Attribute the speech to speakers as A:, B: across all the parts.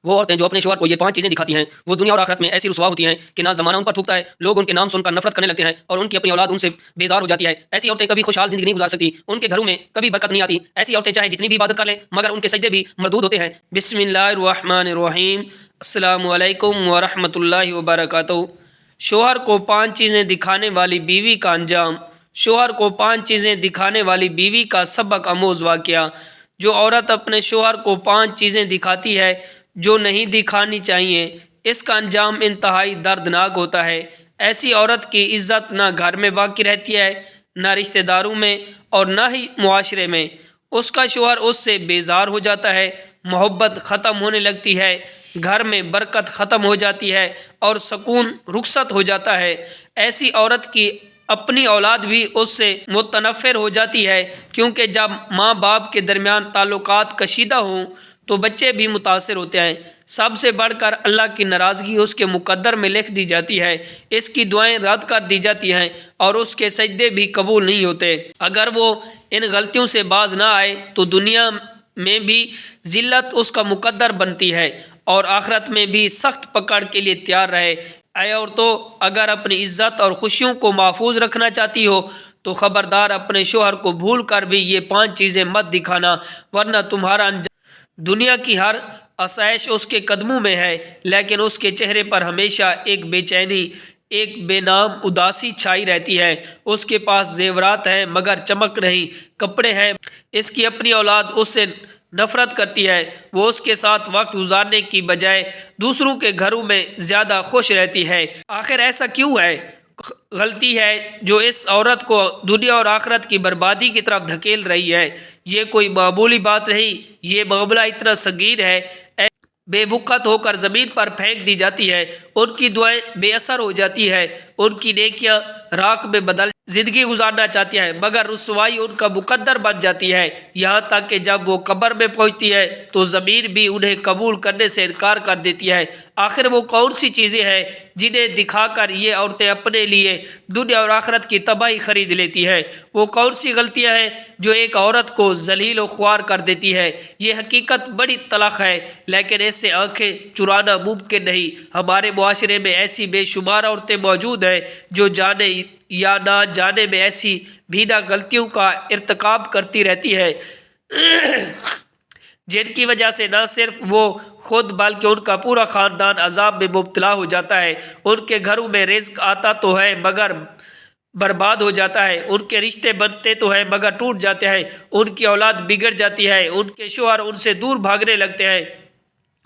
A: وہ عورتیں جو اپنے شوہر کو یہ 5 چیزیں دکھاتی ہیں وہ دنیا اور آخرت میں ایسی رسوا ہوتی ہیں کہ نہ زمانہ ان پر تھوکتا ہے، لوگ ان کے نام سن کر نفرت کرنے لگتے ہیں اور ان کی اپنی اولاد ان سے بیزار ہو جاتی ہے۔ ایسی عورتیں کبھی خوشحال زندگی نہیں گزار سکتی، ان کے گھروں میں کبھی برکت نہیں آتی۔ ایسی عورتیں چاہے جتنی بھی عبادت کر لیں مگر ان کے سجدے بھی مردود ہوتے ہیں۔ بسم اللہ الرحمن الرحیم۔ السلام علیکم ورحمۃ اللہ وبرکاتہ۔ شوہر کو 5 چیزیں دکھانے والی بیوی کا انجام۔ شوہر کو 5 چیزیں دکھانے والی بیوی کا سبق آموز واقعہ۔ جو عورت اپنے شوہر کو 5 چیزیں دکھاتی ہے جو نہیں دکھانی چاہیے، اس کا انجام انتہائی دردناک ہوتا ہے۔ ایسی عورت کی عزت نہ گھر میں باقی رہتی ہے، نہ رشتہ داروں میں اور نہ ہی معاشرے میں۔ اس کا شوہر اس سے بیزار ہو جاتا ہے، محبت ختم ہونے لگتی ہے، گھر میں برکت ختم ہو جاتی ہے اور سکون رخصت ہو جاتا ہے۔ ایسی عورت کی اپنی اولاد بھی اس سے متنفر ہو جاتی ہے، کیونکہ جب ماں باپ کے درمیان تعلقات کشیدہ ہوں تو بچے بھی متاثر ہوتے ہیں۔ سب سے بڑھ کر اللہ کی ناراضگی اس کے مقدر میں لکھ دی جاتی ہے، اس کی دعائیں رد کر دی جاتی ہیں اور اس کے سجدے بھی قبول نہیں ہوتے۔ اگر وہ ان غلطیوں سے باز نہ آئے تو دنیا میں بھی ذلت اس کا مقدر بنتی ہے اور آخرت میں بھی سخت پکڑ کے لیے تیار رہے۔ اے عورتوں، اگر اپنی عزت اور خوشیوں کو محفوظ رکھنا چاہتی ہو تو خبردار اپنے شوہر کو بھول کر بھی یہ 5 چیزیں مت دکھانا، ورنہ تمہارا انجام دنیا کی ہر آسائش اس کے قدموں میں ہے، لیکن اس کے چہرے پر ہمیشہ ایک بے چینی، ایک بے نام اداسی چھائی رہتی ہے۔ اس کے پاس زیورات ہیں مگر چمک نہیں، کپڑے ہیں، اس کی اپنی اولاد اس سے نفرت کرتی ہے۔ وہ اس کے ساتھ وقت گزارنے کی بجائے دوسروں کے گھروں میں زیادہ خوش رہتی ہے۔ آخر ایسا کیوں ہے؟ غلطی ہے جو اس عورت کو دنیا اور آخرت کی بربادی کی طرف دھکیل رہی ہے۔ یہ کوئی معمولی بات نہیں، یہ معاملہ اتنا سنگین ہے۔ بے وقت ہو کر زمین پر پھینک دی جاتی ہے، ان کی دعائیں بے اثر ہو جاتی ہیں، ان کی نیکیاں راکھ میں بدل زندگی گزارنا چاہتی ہیں مگر رسوائی ان کا مقدر بن جاتی ہے، یہاں تک کہ جب وہ قبر میں پہنچتی ہے تو زمین بھی انہیں قبول کرنے سے انکار کر دیتی ہے۔ آخر وہ کون سی چیزیں ہیں جنہیں دکھا کر یہ عورتیں اپنے لیے دنیا اور آخرت کی تباہی خرید لیتی ہیں؟ وہ کون سی غلطیاں ہیں جو ایک عورت کو ذلیل و خوار کر دیتی ہے؟ یہ حقیقت بڑی تلخ ہے لیکن اس سے آنکھیں چرانا ممکن نہیں۔ ہمارے معاشرے میں ایسی بے شمار عورتیں موجود ہیں جو جانے یا نہ جانے میں ایسی بھینا غلطیوں کا ارتکاب کرتی رہتی ہے جن کی وجہ سے نہ صرف وہ خود بلکہ ان کا پورا خاندان عذاب میں مبتلا ہو جاتا ہے۔ ان کے گھروں میں رزق آتا تو ہے مگر برباد ہو جاتا ہے، ان کے رشتے بنتے تو ہیں مگر ٹوٹ جاتے ہیں، ان کی اولاد بگڑ جاتی ہے، ان کے شوہر ان سے دور بھاگنے لگتے ہیں،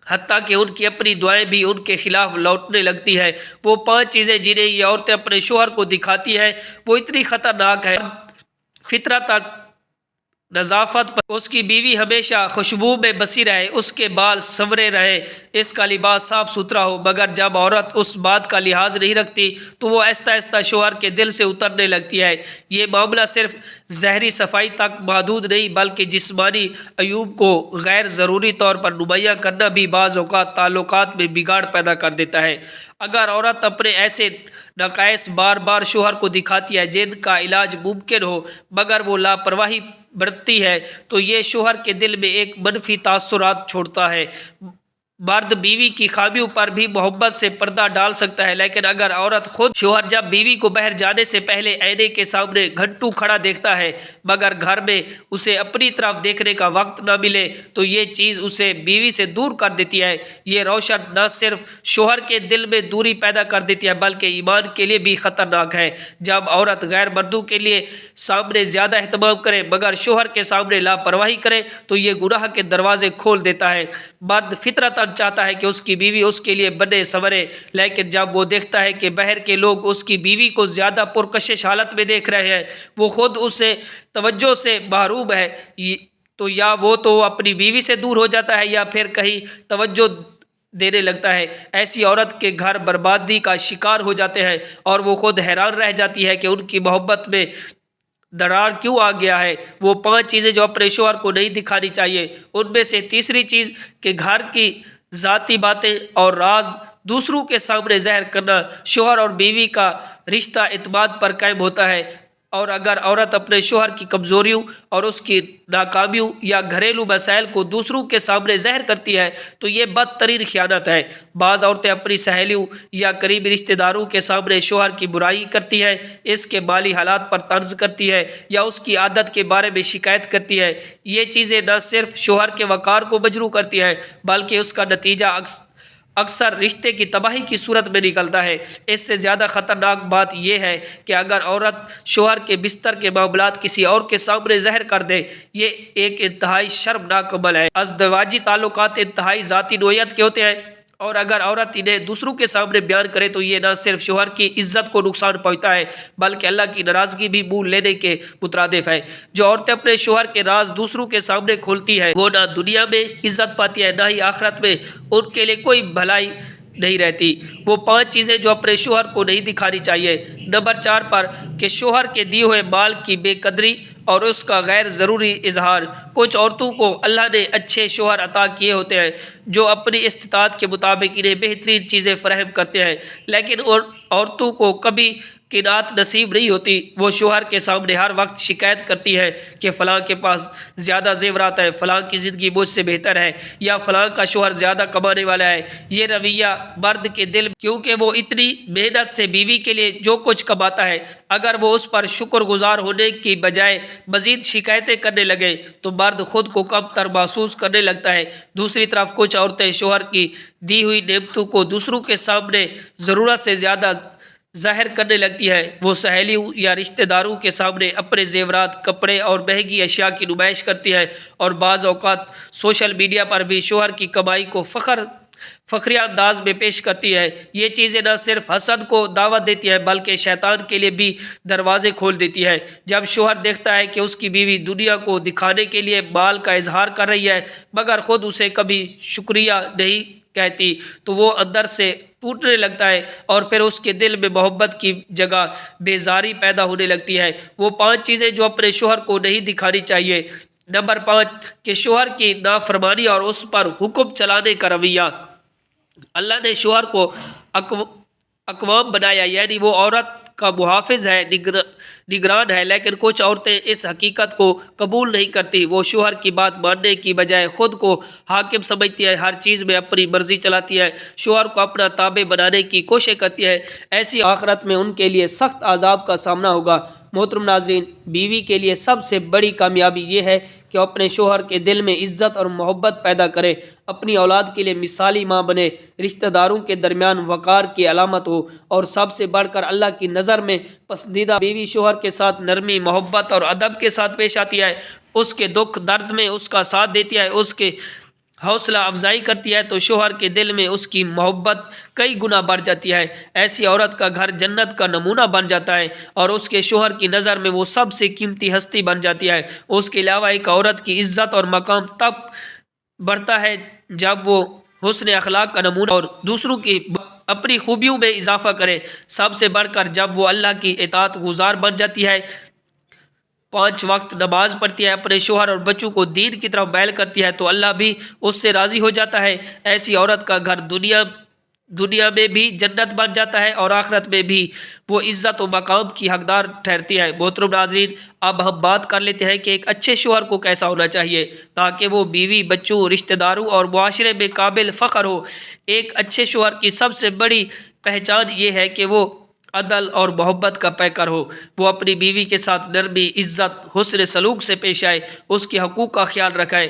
A: حتیٰ کہ ان کی اپنی دعائیں بھی ان کے خلاف لوٹنے لگتی ہیں۔ وہ 5 چیزیں جنہیں یہ عورتیں اپنے شوہر کو دکھاتی ہیں وہ اتنی خطرناک ہے۔ فطرت نظافت پر اس کی بیوی ہمیشہ خوشبو میں بسی رہے، اس کے بال سنورے رہے، اس کا لباس صاف ستھرا ہو، مگر جب عورت اس بات کا لحاظ نہیں رکھتی تو وہ آہستہ آہستہ شوہر کے دل سے اترنے لگتی ہے۔ یہ معاملہ صرف ظاہری صفائی تک محدود نہیں بلکہ جسمانی عیوب کو غیر ضروری طور پر نمایاں کرنا بھی بعض اوقات تعلقات میں بگاڑ پیدا کر دیتا ہے۔ اگر عورت اپنے ایسے نقائص بار بار شوہر کو دکھاتی ہے جن کا علاج ممکن ہو مگر وہ لاپرواہی برتتی ہے تو یہ شوہر کے دل میں ایک منفی تاثرات چھوڑتا ہے۔ مرد بیوی کی خامیوں پر بھی محبت سے پردہ ڈال سکتا ہے، لیکن اگر عورت خود شوہر جب بیوی کو باہر جانے سے پہلے آئینے کے سامنے گھنٹوں کھڑا دیکھتا ہے مگر گھر میں اسے اپنی طرف دیکھنے کا وقت نہ ملے تو یہ چیز اسے بیوی سے دور کر دیتی ہے۔ یہ روشن نہ صرف شوہر کے دل میں دوری پیدا کر دیتی ہے بلکہ ایمان کے لیے بھی خطرناک ہے۔ جب عورت غیر مردوں کے لیے سامنے زیادہ اہتمام کرے مگر شوہر کے سامنے لاپرواہی کرے تو یہ گناہ کے دروازے کھول دیتا ہے۔ مرد فطرتاً چاہتا ہے کہ اس کی بیوی اس کے لیے بنے سنورے، لیکن جب وہ دیکھتا ہے کہ باہر کے لوگ اس کی بیوی کو زیادہ پرکشش حالت میں دیکھ رہے ہیں، وہ خود اسے توجہ سے محروم ہے، تو یا وہ تو اپنی بیوی سے دور ہو جاتا ہے یا پھر کہیں توجہ دینے لگتا ہے۔ ایسی عورت کے گھر بربادی کا شکار ہو جاتے ہیں اور وہ خود حیران رہ جاتی ہے کہ ان کی محبت میں دراڑ کیوں آ گیا ہے۔ وہ 5 چیزیں جو اپنے شوہر کو نہیں دکھانی چاہیے، ان میں سے تیسری چیز کہ گھر کی ذاتی باتیں اور راز دوسروں کے سامنے ظاہر کرنا۔ شوہر اور بیوی کا رشتہ اعتماد پر قائم ہوتا ہے۔ اور اگر عورت اپنے شوہر کی کمزوریوں اور اس کی ناکامیوں یا گھریلو مسائل کو دوسروں کے سامنے ظاہر کرتی ہے تو یہ بدترین خیانت ہے۔ بعض عورتیں اپنی سہیلیوں یا قریبی رشتہ داروں کے سامنے شوہر کی برائی کرتی ہیں، اس کے مالی حالات پر طنز کرتی ہے یا اس کی عادت کے بارے میں شکایت کرتی ہے۔ یہ چیزیں نہ صرف شوہر کے وقار کو مجروح کرتی ہیں بلکہ اس کا نتیجہ اکثر رشتے کی تباہی کی صورت میں نکلتا ہے۔ اس سے زیادہ خطرناک بات یہ ہے کہ اگر عورت شوہر کے بستر کے معاملات کسی اور کے سامنے ظاہر کر دے، یہ ایک انتہائی شرمناک عمل ہے۔ ازدواجی تعلقات انتہائی ذاتی نوعیت کے ہوتے ہیں اور اگر عورت انہیں دوسروں کے سامنے بیان کرے تو یہ نہ صرف شوہر کی عزت کو نقصان پہنچتا ہے بلکہ اللہ کی ناراضگی بھی منہ لینے کے مترادف ہے۔ جو عورتیں اپنے شوہر کے راز دوسروں کے سامنے کھولتی ہیں وہ نہ دنیا میں عزت پاتی ہے نہ ہی آخرت میں ان کے لیے کوئی بھلائی نہیں رہتی۔ وہ 5 چیزیں جو اپنے شوہر کو نہیں دکھانی چاہیے۔ نمبر 4 پر کہ شوہر کے دیے ہوئے مال کی بے قدری اور اس کا غیر ضروری اظہار۔ کچھ عورتوں کو اللہ نے اچھے شوہر عطا کیے ہوتے ہیں جو اپنی استطاعت کے مطابق انہیں بہترین چیزیں فراہم کرتے ہیں، لیکن ان عورتوں کو کبھی قناعت نصیب نہیں ہوتی۔ وہ شوہر کے سامنے ہر وقت شکایت کرتی ہے کہ فلاں کے پاس زیادہ زیورات ہیں، فلاں کی زندگی مجھ سے بہتر ہے یا فلاں کا شوہر زیادہ کمانے والا ہے۔ یہ رویہ مرد کے دل کیونکہ وہ اتنی محنت سے بیوی کے لیے جو کچھ کماتا ہے، اگر وہ اس پر شکر گزار ہونے کی بجائے مزید شکایتیں کرنے لگے تو مرد خود کو کم تر محسوس کرنے لگتا ہے۔ دوسری طرف کچھ عورتیں شوہر کی دی ہوئی نعمتوں کو دوسروں کے سامنے ضرورت سے زیادہ ظاہر کرنے لگتی ہے۔ وہ سہیلیوں یا رشتہ داروں کے سامنے اپنے زیورات، کپڑے اور مہنگی اشیاء کی نمائش کرتی ہے اور بعض اوقات سوشل میڈیا پر بھی شوہر کی کمائی کو فخریہ انداز میں پیش کرتی ہے۔ یہ چیزیں نہ صرف حسد کو دعوت دیتی ہیں بلکہ شیطان کے لیے بھی دروازے کھول دیتی ہے۔ جب شوہر دیکھتا ہے کہ اس کی بیوی دنیا کو دکھانے کے لیے مال کا اظہار کر رہی ہے مگر خود اسے کبھی شکریہ نہیں کہتی تو وہ اندر سے ٹوٹنے لگتا ہے اور پھر اس کے دل میں محبت کی جگہ بیزاری پیدا ہونے لگتی ہے۔ وہ 5 چیزیں جو اپنے شوہر کو نہیں دکھانی چاہیے۔ نمبر 5 کہ شوہر کی نافرمانی اور اس پر حکم چلانے کا رویہ۔ اللہ نے شوہر کو اقوام بنایا، یعنی وہ عورت کا محافظ ہے، نگران ہے، لیکن کچھ عورتیں اس حقیقت کو قبول نہیں کرتی۔ وہ شوہر کی بات ماننے کی بجائے خود کو حاکم سمجھتی ہے، ہر چیز میں اپنی مرضی چلاتی ہے، شوہر کو اپنا تابع بنانے کی کوشش کرتی ہے۔ ایسی آخرت میں ان کے لیے سخت عذاب کا سامنا ہوگا۔ محترم ناظرین، بیوی کے لیے سب سے بڑی کامیابی یہ ہے کہ وہ اپنے شوہر کے دل میں عزت اور محبت پیدا کرے، اپنی اولاد کے لیے مثالی ماں بنے، رشتہ داروں کے درمیان وقار کی علامت ہو اور سب سے بڑھ کر اللہ کی نظر میں پسندیدہ بیوی شوہر کے ساتھ نرمی، محبت اور ادب کے ساتھ پیش آتی ہے، اس کے دکھ درد میں اس کا ساتھ دیتی ہے، اس کے حوصلہ افزائی کرتی ہے تو شوہر کے دل میں اس کی محبت کئی گنا بڑھ جاتی ہے۔ ایسی عورت کا گھر جنت کا نمونہ بن جاتا ہے اور اس کے شوہر کی نظر میں وہ سب سے قیمتی ہستی بن جاتی ہے۔ اس کے علاوہ ایک عورت کی عزت اور مقام تب بڑھتا ہے جب وہ حسن اخلاق کا نمونہ اور دوسروں کی اپنی خوبیوں میں اضافہ کرے، سب سے بڑھ کر جب وہ اللہ کی اطاعت گزار بن جاتی ہے، 5 وقت نماز پڑھتی ہے، اپنے شوہر اور بچوں کو دین کی طرف مائل کرتی ہے تو اللہ بھی اس سے راضی ہو جاتا ہے۔ ایسی عورت کا گھر دنیا میں بھی جنت بن جاتا ہے اور آخرت میں بھی وہ عزت و مقام کی حقدار ٹھہرتی ہے۔ محترم ناظرین، اب ہم بات کر لیتے ہیں کہ ایک اچھے شوہر کو کیسا ہونا چاہیے تاکہ وہ بیوی، بچوں، رشتہ داروں اور معاشرے میں قابل فخر ہو۔ ایک اچھے شوہر کی سب سے بڑی پہچان یہ ہے کہ وہ عدل اور محبت کا پیکر ہو۔ وہ اپنی بیوی کے ساتھ نرمی، عزت، حسن سلوک سے پیش آئے، اس کے حقوق کا خیال رکھے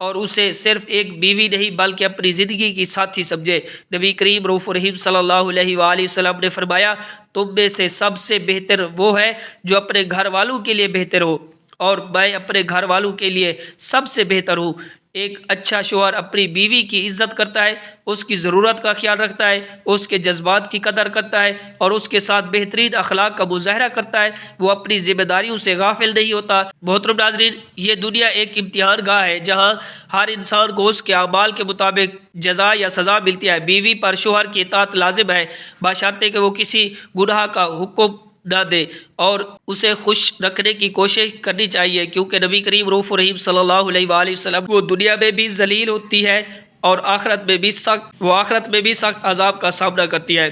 A: اور اسے صرف ایک بیوی نہیں بلکہ اپنی زندگی کی ساتھی سمجھے۔ نبی کریم رؤوف الرحیم صلی اللہ علیہ وآلہ وسلم نے فرمایا، تم میں سے سب سے بہتر وہ ہے جو اپنے گھر والوں کے لیے بہتر ہو اور میں اپنے گھر والوں کے لیے سب سے بہتر ہوں۔ ایک اچھا شوہر اپنی بیوی کی عزت کرتا ہے، اس کی ضرورت کا خیال رکھتا ہے، اس کے جذبات کی قدر کرتا ہے اور اس کے ساتھ بہترین اخلاق کا مظاہرہ کرتا ہے۔ وہ اپنی ذمہ داریوں سے غافل نہیں ہوتا۔ محترم ناظرین، یہ دنیا ایک امتحان گاہ ہے جہاں ہر انسان کو اس کے اعمال کے مطابق جزا یا سزا ملتی ہے۔ بیوی پر شوہر کی اطاعت لازم ہے بشرطے کہ وہ کسی گناہ کا حکم نہ دے اور اسے خوش رکھنے کی کوشش کرنی چاہیے، کیونکہ نبی کریم رؤوف الرحیم صلی اللہ علیہ وآلہ وسلم وہ دنیا میں بھی ذلیل ہوتی ہے اور آخرت میں بھی سخت عذاب کا سامنا کرتی ہے۔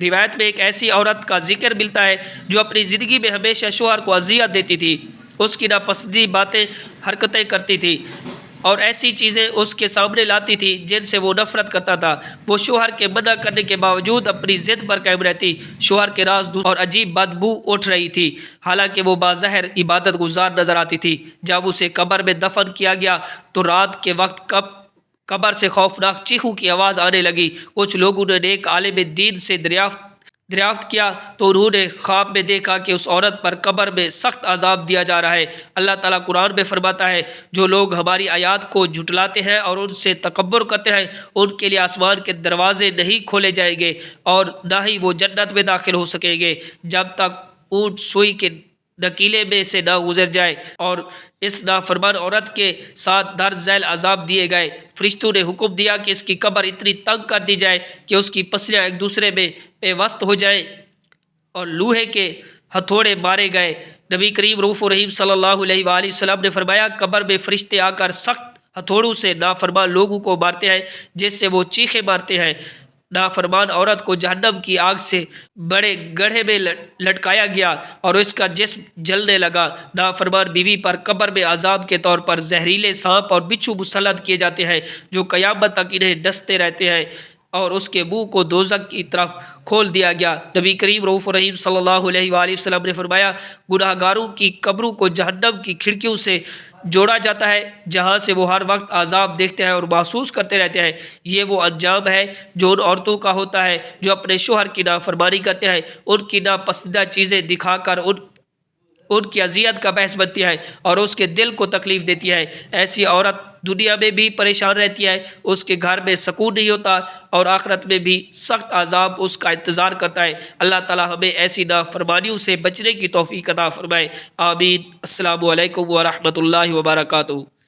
A: روایت میں ایک ایسی عورت کا ذکر ملتا ہے جو اپنی زندگی میں ہمیشہ شوہر کو اذیت دیتی تھی، اس کی ناپسندیدہ باتیں حرکتیں کرتی تھی اور ایسی چیزیں اس کے سامنے لاتی تھی جن سے وہ نفرت کرتا تھا۔ وہ شوہر کے منع کرنے کے باوجود اپنی ضد پر قائم رہتی، شوہر کے راز اور عجیب بدبو اٹھ رہی تھی، حالانکہ وہ باظاہر عبادت گزار نظر آتی تھی۔ جب اسے قبر میں دفن کیا گیا تو رات کے وقت قبر سے خوفناک چیخوں کی آواز آنے لگی۔ کچھ لوگوں نے نیک عالم دین سے دریافت کیا تو انہوں نے خواب میں دیکھا کہ اس عورت پر قبر میں سخت عذاب دیا جا رہا ہے۔ اللہ تعالیٰ قرآن میں فرماتا ہے، جو لوگ ہماری آیات کو جھٹلاتے ہیں اور ان سے تکبر کرتے ہیں، ان کے لیے آسمان کے دروازے نہیں کھولے جائیں گے اور نہ ہی وہ جنت میں داخل ہو سکیں گے جب تک اونٹ سوئی کے نکیلے میں سے نہ گزر جائے۔ اور اس نافرمان عورت کے ساتھ درج ذیل عذاب دیے گئے۔ فرشتوں نے حکم دیا کہ اس کی قبر اتنی تنگ کر دی جائے کہ اس کی پسلیاں ایک دوسرے میں پیوست ہو جائیں اور لوہے کے ہتھوڑے مارے گئے۔ نبی کریم رؤوف الرحیم صلی اللہ علیہ وآلہ وسلم نے فرمایا، قبر میں فرشتے آ کر سخت ہتھوڑوں سے نافرمان لوگوں کو مارتے ہیں جس سے وہ چیخیں مارتے ہیں۔ نافرمان عورت کو جہنم کی آگ سے بڑے گڑھے میں لٹکایا گیا اور اس کا جسم جلنے لگا۔ نافرمان بیوی پر قبر میں عذاب کے طور پر زہریلے سانپ اور بچھو مسلط کیے جاتے ہیں جو قیامت تک انہیں ڈستے رہتے ہیں، اور اس کے منہ کو دوزخ کی طرف کھول دیا گیا۔ نبی کریم رؤوف الرحیم صلی اللہ علیہ وآلہ وسلم نے فرمایا، گناہ گاروں کی قبروں کو جہنم کی کھڑکیوں سے جوڑا جاتا ہے جہاں سے وہ ہر وقت عذاب دیکھتے ہیں اور محسوس کرتے رہتے ہیں۔ یہ وہ انجام ہے جو ان عورتوں کا ہوتا ہے جو اپنے شوہر کی نافرمانی کرتے ہیں، ان کی ناپسندیدہ چیزیں دکھا کر ان کی اذیت کا باعث بنتی ہے اور اس کے دل کو تکلیف دیتی ہے۔ ایسی عورت دنیا میں بھی پریشان رہتی ہے، اس کے گھر میں سکون نہیں ہوتا اور آخرت میں بھی سخت عذاب اس کا انتظار کرتا ہے۔ اللہ تعالی ہمیں ایسی نافرمانیوں سے بچنے کی توفیق عطا فرمائے، آمین۔ السلام علیکم ورحمۃ اللہ وبرکاتہ۔